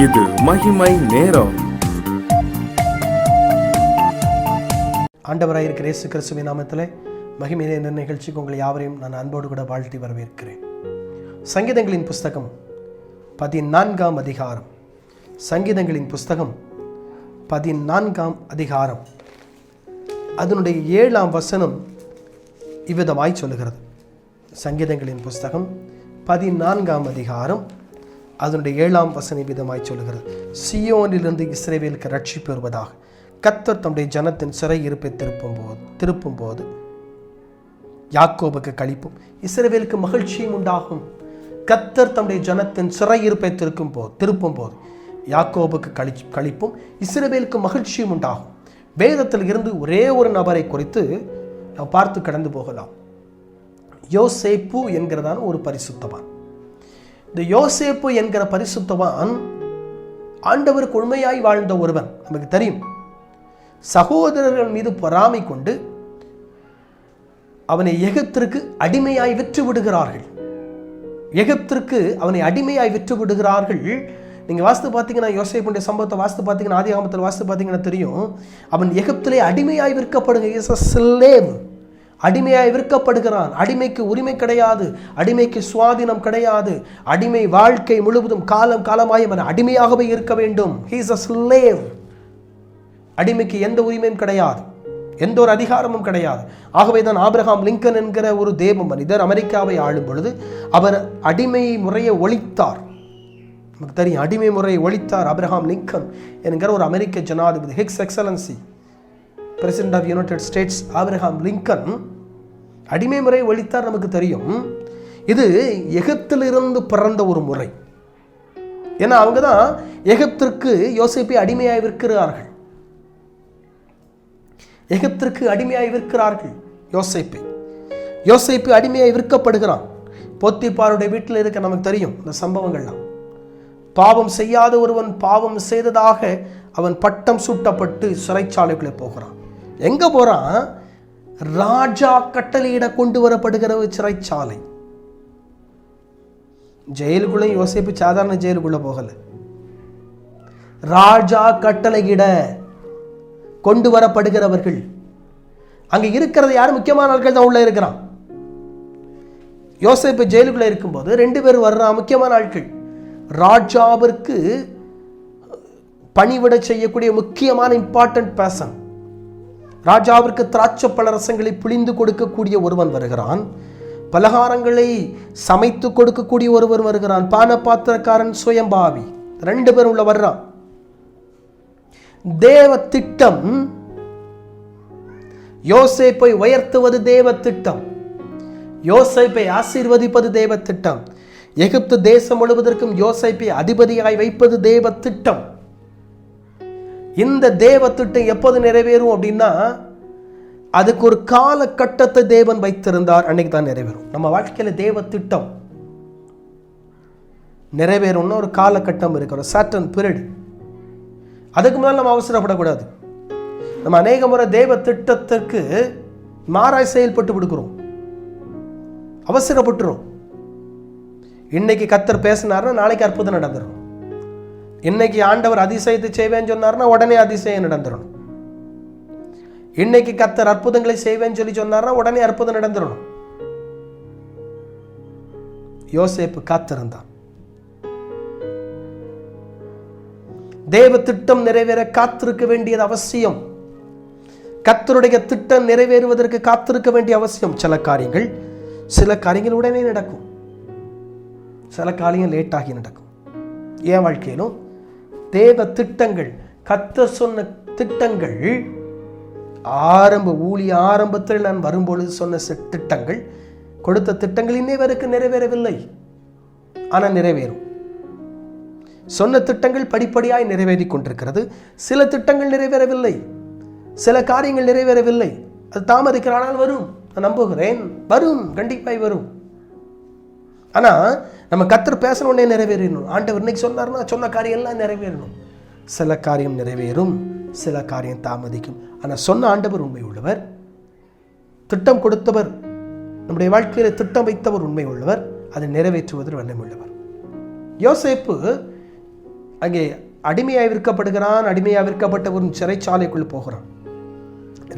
இது மகிமை நேரம். ஆண்டவராக இருக்கிற இயேசு கிறிஸ்துவின் நாமத்திலே மகிமை நேர நிகழ்ச்சிக்கு உங்களை யாவரையும் நான் அன்போடு கூட வாழ்த்தி வரவேற்கிறேன். சங்கீதங்களின் புஸ்தகம் 14ஆம் அதிகாரம். சங்கீதங்களின் புஸ்தகம் 14ஆம் அதிகாரம் அதனுடைய 7ஆம் வசனம் இவ்விதமாய் சொல்லுகிறது. சங்கீதங்களின் புஸ்தகம் 14ஆம் அதிகாரம் அதனுடைய 7ஆம் வசனம் விதமாய் சொல்லுகிறது. சியோனிலிருந்து இஸ்ரவேலுக்கு ரட்சிப்பு வருவதாக. கர்த்தர் தம்முடைய ஜனத்தின் சிறை இருப்பை திருப்பும் போது யாக்கோபுக்கு களிப்பும் இஸ்ரவேலுக்கு மகிழ்ச்சியும் உண்டாகும். கர்த்தர் தம்முடைய ஜனத்தின் சிறை இருப்பை திருப்பும் போது யாக்கோபுக்கு களிப்பும் இஸ்ரவேலுக்கு மகிழ்ச்சியும் உண்டாகும். வேதத்தில் இருந்து ஒரே ஒரு நபரை குறித்து பார்த்து கடந்து போகலாம். யோசேப்பு என்கிறதான ஒரு பரிசுத்தவான். இந்த யோசேப்பு என்கிற பரிசுத்தவான் ஆண்டவருக்கு உண்மையாய் வாழ்ந்த ஒருவன். நமக்கு தெரியும், சகோதரர்கள் மீது பொறாமை கொண்டு அவனை எகிப்திற்கு அடிமையாய் விற்று விடுகிறார்கள். அவனை அடிமையாய் விற்று விடுகிறார்கள். நீங்க வாஸ்து பார்த்தீங்கன்னா, யோசேப்புடைய சம்பவத்தை வாஸ்து பார்த்தீங்கன்னா, ஆதியாகமத்தில் வாஸ்து பார்த்தீங்கன்னா தெரியும், அவன் எகிப்திலே அடிமையாய் விற்கப்படுகிறான். அடிமையாய் விற்கப்படுகிறான். அடிமைக்கு உரிமை கிடையாது, அடிமைக்கு சுவாதீனம் கிடையாது. அடிமை வாழ்க்கை முழுவதும் காலமாய் அவன் அடிமையாகவே இருக்க வேண்டும். He is a slave. அடிமைக்கு எந்த உரிமையும் கிடையாது, எந்த ஒரு அதிகாரமும் கிடையாது. ஆகவே தான் ஆபிரகாம் லிங்கன் என்கிற ஒரு தேவ மனிதர் அமெரிக்காவை ஆளும் பொழுது அவர் அடிமை முறையை ஒழித்தார். நமக்கு தெரியும், அடிமை முறையை ஒழித்தார் ஆபிரகாம் லிங்கன் என்கிற ஒரு அமெரிக்க ஜனாதிபதி. His excellency president of United States Abraham Lincoln அடிமை முறை ஒழித்தார். நமக்கு தெரியும், இது எகிப்திலிருந்து பிறந்த ஒரு முறை. ஏன்னா அவங்க தான் எகிப்திற்கு யோசேப்பை அடிமையாய் விற்கிறார்கள். யோசேப்பு அடிமையாய் விற்கப்படுகிறான். போத்திபாருடைய வீட்டில் இருக்க நமக்கு தெரியும் இந்த சம்பவங்கள்லாம். பாவம் செய்யாத ஒருவன் பாவம் செய்ததாக அவன் பட்டம் சூட்டப்பட்டு சிறைச்சாலைக்குள்ளே போகிறான். எங்க போறான்? ராஜா கட்டளையிட கொண்டு வரப்படுகிற ஒரு சிறைச்சாலை. ஜெயிலுக்குள்ள யோசேப்பு சாதாரண ஜெயிலுக்குள்ள போகல, ராஜா கட்டளையிட கொண்டு வரப்படுகிறவர்கள். அங்க இருக்கிறது யாரு? முக்கியமான ஆட்கள் தான் உள்ள இருக்கிறான். யோசேப்பு ஜெயிலுக்குள்ள இருக்கும்போது 2 பேர் வர்றான், முக்கியமான ஆட்கள். ராஜாவிற்கு பணிவிட செய்யக்கூடிய முக்கியமான இம்பார்ட்டன்ட் பர்சன். ராஜாவிற்கு திராட்சை பழ ரசங்களை பிழிந்து கொடுக்கக்கூடிய ஒருவன் வருகிறான். பலகாரங்களை சமைத்து கொடுக்கக்கூடிய ஒருவர் வருகிறான். பான பாத்திரக்காரன் சுயம்பாவி. 2 பேர் உள்ள வர்றான். தேவ திட்டம் யோசேப்பை உயர்த்துவது, தேவ திட்டம் யோசேப்பை ஆசீர்வதிப்பது, தேவ திட்டம் எகிப்து தேசம் முழுவதற்கும் யோசேப்பை அதிபதியாய் வைப்பது, தேவ திட்டம். இந்த தேவ திட்டம் எப்போது நிறைவேறும் அப்படின்னா, அதுக்கு ஒரு காலகட்டத்தை தேவன் வைத்திருந்தார், அன்னைக்கு தான் நிறைவேறும். நம்ம வாழ்க்கையில தேவ திட்டம் நிறைவேறும்னா ஒரு காலகட்டம் இருக்கு, ஒரு சர்டன் பீரியட். அதுக்கு முன்னால் நம்ம அவசரப்படக்கூடாது. நம்ம அநேக முறை தேவ திட்டத்திற்கு மாறாய் செயல்பட்டு விடுக்கிறோம், அவசரப்பட்டுரும். இன்னைக்கு கர்த்தர் பேசினார்னா நாளைக்கு அற்புதம் நடந்துடும். இன்னைக்கு ஆண்டவர் அதிசயத்தை செய்வேன்னு சொன்னார்னா உடனே அதிசயம் நடந்துடணும். இன்னைக்கு கர்த்தர் அற்புதங்களை செய்வேன்னு சொல்லி சொன்னார்னா உடனே அற்புதம் நடந்துடணும். யோசேப்பு காத்திருந்தான். தேவ திட்டம் நிறைவேற காத்திருக்க வேண்டியது அவசியம். கர்த்தருடைய திட்டம் நிறைவேறுவதற்கு காத்திருக்க வேண்டிய அவசியம். சில காரியங்கள் உடனே நடக்கும், சில காரியங்கள் லேட்டாகி நடக்கும். என் வாழ்க்கையிலும் தேவ திட்டங்கள், கர்த்தர் சொன்ன திட்டங்கள், ஆரம்பத்தில் நான் வரும்பொழுது சொன்ன திட்டங்கள், கொடுத்த திட்டங்கள் இன்னை வரைக்கும் நிறைவேறவில்லை. ஆனால் நிறைவேறும். சொன்ன திட்டங்கள் படிப்படியாய் நிறைவேறி கொண்டிருக்கிறது. சில திட்டங்கள் நிறைவேறவில்லை, சில காரியங்கள் நிறைவேறவில்லை. அது தாமதிக்கிறானால் வரும், நான் நம்புகிறேன், வரும், கண்டிப்பாய் வரும். ஆனா நம்ம கர்த்தர் பேசணும், உடனே நிறைவேறணும். ஆண்டவர் இன்னைக்கு சொன்னார்னா சொன்ன காரியம் எல்லாம் நிறைவேறணும். சில காரியம் நிறைவேறும், சில காரியம் தாமதிக்கும். ஆனா சொன்ன ஆண்டவர் உண்மை உள்ளவர், திட்டம் கொடுத்தவர், நம்முடைய வாழ்க்கையில திட்டம் வைத்தவர் உண்மை உள்ளவர், அதை நிறைவேற்றுவதில் வல்லமை உள்ளவர். யோசேப்பு அங்கே அடிமையாய் விற்கப்படுகிறான். அடிமையாக விற்கப்பட்ட ஒரு சிறைச்சாலைக்குள் போகிறான்.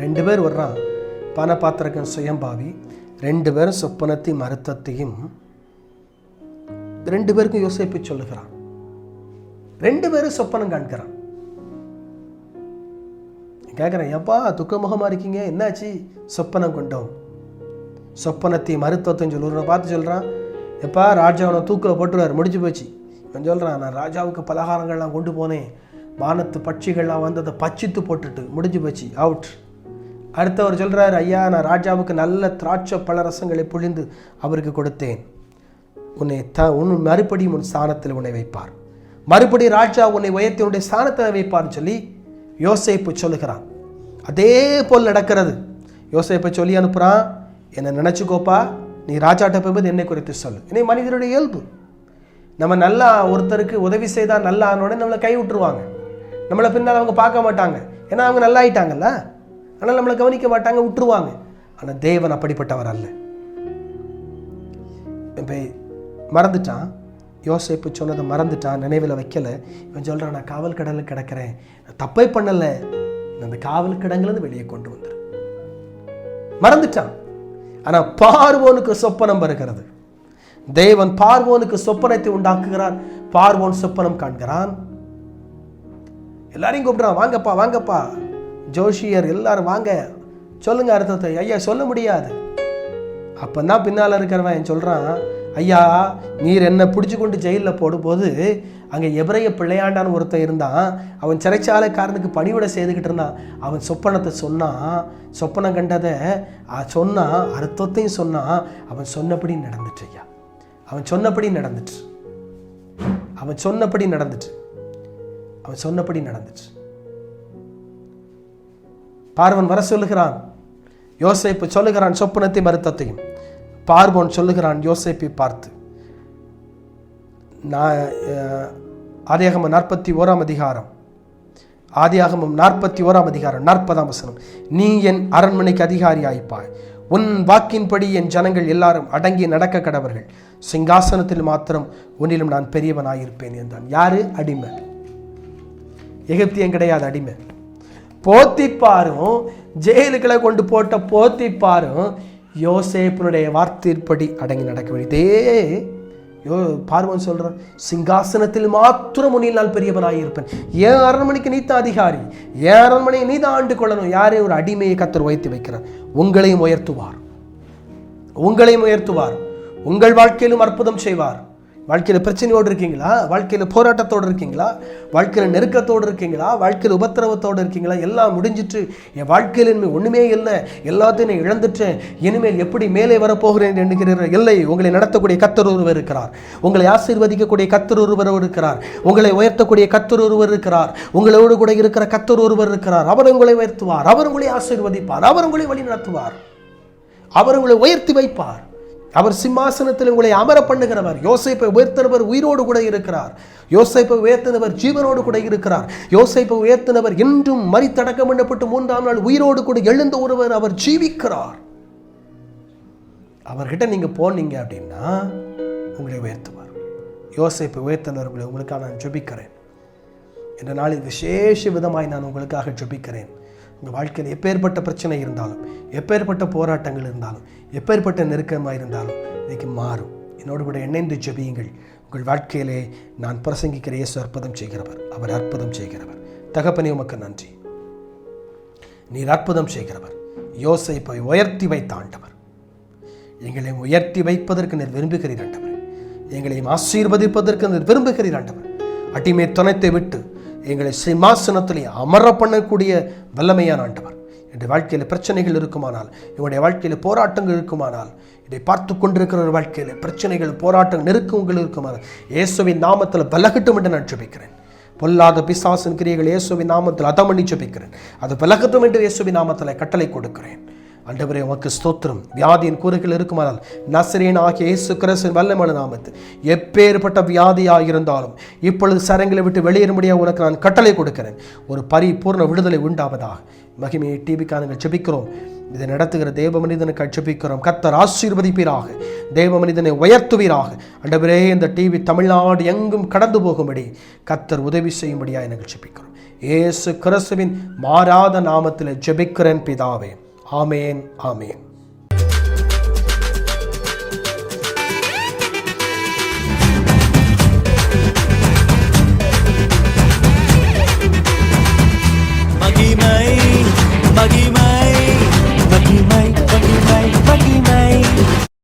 2 பேர் வர்றான். பானபாத்திரகன் சுயம்பாவி. 2 பேரும் சொப்பனத்தையும் அர்த்தத்தையும் 2 பேருக்கும் யோசேப்பு சொல்லுகிறான். 2 பேரும் சொப்பனம் காண்கிறான். கேட்குறேன், எப்பா துக்கமுகமாக இருக்கீங்க, என்னாச்சு? சொப்பனம் கொண்டோம். சொப்பனத்தையும் அர்த்தத்தையும் சொல்லுறேன். பார்த்து சொல்கிறான், எப்பா ராஜாவனை தூக்கில் போட்டுருவார், முடிஞ்சு போச்சு. நான் சொல்கிறான், நான் ராஜாவுக்கு பலகாரங்கள்லாம் கொண்டு போனேன், வானத்து பட்சிகள்லாம் வந்து அதை பச்சித்து போட்டுட்டு முடிஞ்சு போச்சு, அவுட். அடுத்தவர் சொல்கிறார், ஐயா நான் ராஜாவுக்கு நல்ல திராட்சை பழரசங்களை பொழிந்து அவருக்கு கொடுத்தேன், உன் மறுபடியும் உன் ஸ்தானத்தில் உன்னை வைப்பார், மறுபடி ராஜா உன்னை உயர்த்தி உன்னுடைய ஸ்தானத்தில் வைப்பார்னு சொல்லி யோசேப்பு சொல்லுகிறான். அதே போல் நடக்கிறது. யோசேப்பை சொல்லி அனுப்புகிறான், என்னை நினச்சிக்கோப்பா, நீ ராஜாட்ட போகும்போது என்னை குறித்து சொல்லு. என்னை மனிதனுடைய இயல்பு. நம்ம நல்லா ஒருத்தருக்கு உதவி செய்தால் நல்லா ஆனோடனே நம்மளை கை விட்டுருவாங்க. நம்மளை பின்னால் அவங்க பார்க்க மாட்டாங்க, ஏன்னா அவங்க நல்லா ஆயிட்டாங்கல்ல. ஆனால் நம்மளை கவனிக்க மாட்டாங்க, விட்டுருவாங்க. ஆனால் தேவன் அப்படிப்பட்டவர் அல்ல. இப்போ மறந்துட்டான். யோசேப்பு சொன்னதை மறந்துட்டான், நினைவில் வைக்கலை. இவன் சொல்கிறான், நான் காவல் கடலில் கிடக்கிறேன், நான் தப்பே பண்ணலை, அந்த காவல் கிடங்குலேருந்து வெளியே கொண்டு வந்துரு. மறந்துட்டான். ஆனால் பார்வோனுக்கு சொப்பனம் வருகிறது. தேவன் பார்வோனுக்கு சொப்பனத்தை உண்டாக்குகிறார். பார்வோன் சொப்பனம் காண்கிறான். எல்லாரையும் கூப்பிடுறான், வாங்கப்பா வாங்கப்பா, ஜோஷியர் எல்லாரும் வாங்க, சொல்லுங்க அர்த்தத்தை. ஐயா சொல்ல முடியாது. அப்பந்தான் பின்னால் இருக்கிறவன் சொல்கிறான், ஐயா நீர் என்னை பிடிச்சி கொண்டு ஜெயிலில் போடும்போது அங்கே எபிரைய பிள்ளையாண்டான்னு ஒருத்தன் இருந்தான். அவன் சிறைச்சாலைக்காரனுக்கு பணிவிட செய்துக்கிட்டு இருந்தான். அவன் சொப்பனத்தை சொன்னான், சொப்பனம் கண்டதை சொன்னான், அர்த்தத்தையும் சொன்னான். அவன் சொன்னபடி நடந்துட்டு ஐயா, அவன் சொன்னபடி நடந்துட்டு, அவன் சொன்னபடி நடந்துட்டு, அவன் சொன்னபடி நடந்துட்டு. பார்வன் வர சொல்லுகிறான், யோசேப்பு சொல்லுகிறான் சொப்பனத்தையும் அர்த்தத்தையும். பார்வோன் சொல்லுகிறான் யோசேப்பை பார்த்து, ஆதியாகமம் 41 அதிகாரம், ஆதியாகமம் 41 அதிகாரம் 40ஆம் வசனம், நீ என் அரண்மனைக்கு அதிகாரி ஆயிப்பாய், உன் வாக்கின்படி என் ஜனங்கள் எல்லாரும் அடங்கி நடக்க கடவர்கள், சிங்காசனத்தில் மாத்திரம் உன்னிலும் நான் பெரியவனாயிருப்பேன் என்றான். யாரு? அடிமை. எகிப்தியன் கிடையாது, அடிமை. போத்திப்பாரும் ஜெயிலுக்களை கொண்டு போட்ட போத்திப்பாரும் யோசேப்பினுடைய வார்த்தைப்படி அடங்கி நடக்க வேண்டியதே. பார்வன் சொல்றான், சிங்காசனத்தில் மாத்திரம் உன்னில் நான் பெரியவனாயிருப்பேன். ஏன் அரண்மனைக்கு நீ தான் அதிகாரி, ஏன் அரண்மனையை நீ தான் ஆண்டு கொள்ளணும். யாரே ஒரு அடிமையை கர்த்தர் உயர்த்தி வைக்கிறார். உங்களையும் உயர்த்துவார், உங்களையும் உயர்த்துவார். உங்கள் வாழ்க்கையிலும் அற்புதம் செய்வார். வாழ்க்கையில் பிரச்சனையோடு இருக்கீங்களா? வாழ்க்கையில் போராட்டத்தோடு இருக்கீங்களா? வாழ்க்கையில் நெருக்கத்தோடு இருக்கீங்களா? வாழ்க்கையில் உபத்திரவத்தோடு இருக்கீங்களா? எல்லாம் முடிஞ்சிட்டு என் வாழ்க்கையில் இனிமேல் ஒன்றுமே இல்லை, எல்லாத்தையும் நான் இழந்துட்டேன், இனிமேல் எப்படி மேலே வரப்போகிறேன் என்கிறீர்கள். இல்லை, உங்களை நடத்தக்கூடிய கர்த்தர் ஒருவர் இருக்கிறார், உங்களை ஆசீர்வதிக்கக்கூடிய கர்த்தர் ஒருவர் இருக்கிறார், உங்களை உயர்த்தக்கூடிய கர்த்தர் ஒருவர் இருக்கிறார், உங்களோடு கூட இருக்கிற கர்த்தர் ஒருவர் இருக்கிறார். அவர் உங்களை உயர்த்துவார், அவர் உங்களை ஆசீர்வதிப்பார், அவர் உங்களை வழி நடத்துவார், அவர் உங்களை உயர்த்தி வைப்பார். அவர் சிம்மாசனத்தில் உங்களை அமர பண்ணுகிறவர். யோசேப்பை உயர்த்தினவர் உயிரோடு கூட இருக்கிறார். யோசேப்பை உயர்த்தினவர் ஜீவனோடு கூட இருக்கிறார். யோசேப்பை உயர்த்தினவர் இன்றும் மரித்தடக்கம் பண்ணப்பட்டு 3ஆம் நாள் உயிரோடு கூட எழுந்த ஒருவர், அவர் ஜீவிக்கிறார். அவர்கிட்ட நீங்க போனீங்க அப்படின்னா உங்களை உயர்த்துவார். யோசேப்பை உயர்த்தினவர்களை உங்களுக்காக நான் ஜெபிக்கிறேன். இந்த நாளில் விசேஷ விதமாய் நான் உங்களுக்காக ஜெபிக்கிறேன். உங்கள் வாழ்க்கையில் எப்பேற்பட்ட பிரச்சனை இருந்தாலும், எப்பேற்பட்ட போராட்டங்கள் இருந்தாலும், எப்பேற்பட்ட நெருக்கமாக இருந்தாலும் இன்றைக்கு மாறும். என்னோடு கூட இணைந்து ஜெபியுங்கள். உங்கள் வாழ்க்கையிலே நான் பிரசங்கிக்கிற இயேசு அற்புதம் செய்கிறவர், அவர் அற்புதம் செய்கிறவர். தகப்பனே உமக்கு நன்றி, நீர் அற்புதம் செய்கிறவர். யோசேப்பை உயர்த்தி வைத்த ஆண்டவர், எங்களை உயர்த்தி வைப்பதற்கு நீர் விரும்புகிறீர் ஆண்டவர், எங்களையும் ஆசீர்வதிப்பதற்கு நீர் விரும்புகிறீர் ஆண்டவர். அடிமை துணைத்தை விட்டு எங்களை சிம்மாசனத்திலே அமர பண்ணக்கூடிய வல்லமையான ஆண்டவர். என்னுடைய வாழ்க்கையில் பிரச்சனைகள் இருக்குமானால், என்னுடைய வாழ்க்கையில் போராட்டங்கள் இருக்குமானால், இதை பார்த்து கொண்டிருக்கிற ஒரு வாழ்க்கையில் பிரச்சனைகள், போராட்டங்கள், நெருக்கங்கள் இருக்குமானால் இயேசுவின் நாமத்தில் விலகட்டும் என்று நான் ஜெபிக்கிறேன். பொல்லாத பிசாசின் கிரியைகள் இயேசுவின் நாமத்தில் அதமணி ஜெபிக்கிறேன். அது விலகட்டும் என்று இயேசுவின் நாமத்தில் கட்டளை கொடுக்கிறேன். ஆண்டவரே உமக்கு ஸ்தோத்திரம். வியாதியின் கூறுகள் இருக்குமானால் நசரேயன் ஆகிய இயேசு கிறிஸ்துவின் வல்லமையான நாமத்தில் எப்பேற்பட்ட வியாதியாக இருந்தாலும் இப்பொழுது சரங்களை விட்டு வெளியேற முடியாது உனக்கு நான் கட்டளை கொடுக்கிறேன். ஒரு பரிபூர்ண விடுதலை உண்டாவதாக. மகிமையை டிவிக்காக நாங்கள் ஜெபிக்கிறோம் இதை நடத்துகிற தேவ மனிதனுக்கு ஜெபிக்கிறோம். கர்த்தர் ஆசீர்வதிப்பீராக, தேவ மனிதனை உயர்த்துவீராக. ஆண்டவரே, இந்த டிவி தமிழ்நாடு எங்கும் கடந்து போகும்படி கர்த்தர் உதவி செய்யும்படியாக எனக்கு ஜெபிக்கிறோம். இயேசு கிறிஸ்துவின் மாறாத நாமத்தில் ஜெபிக்கிறேன் பிதாவே. ஆமேன், ஆமேன்.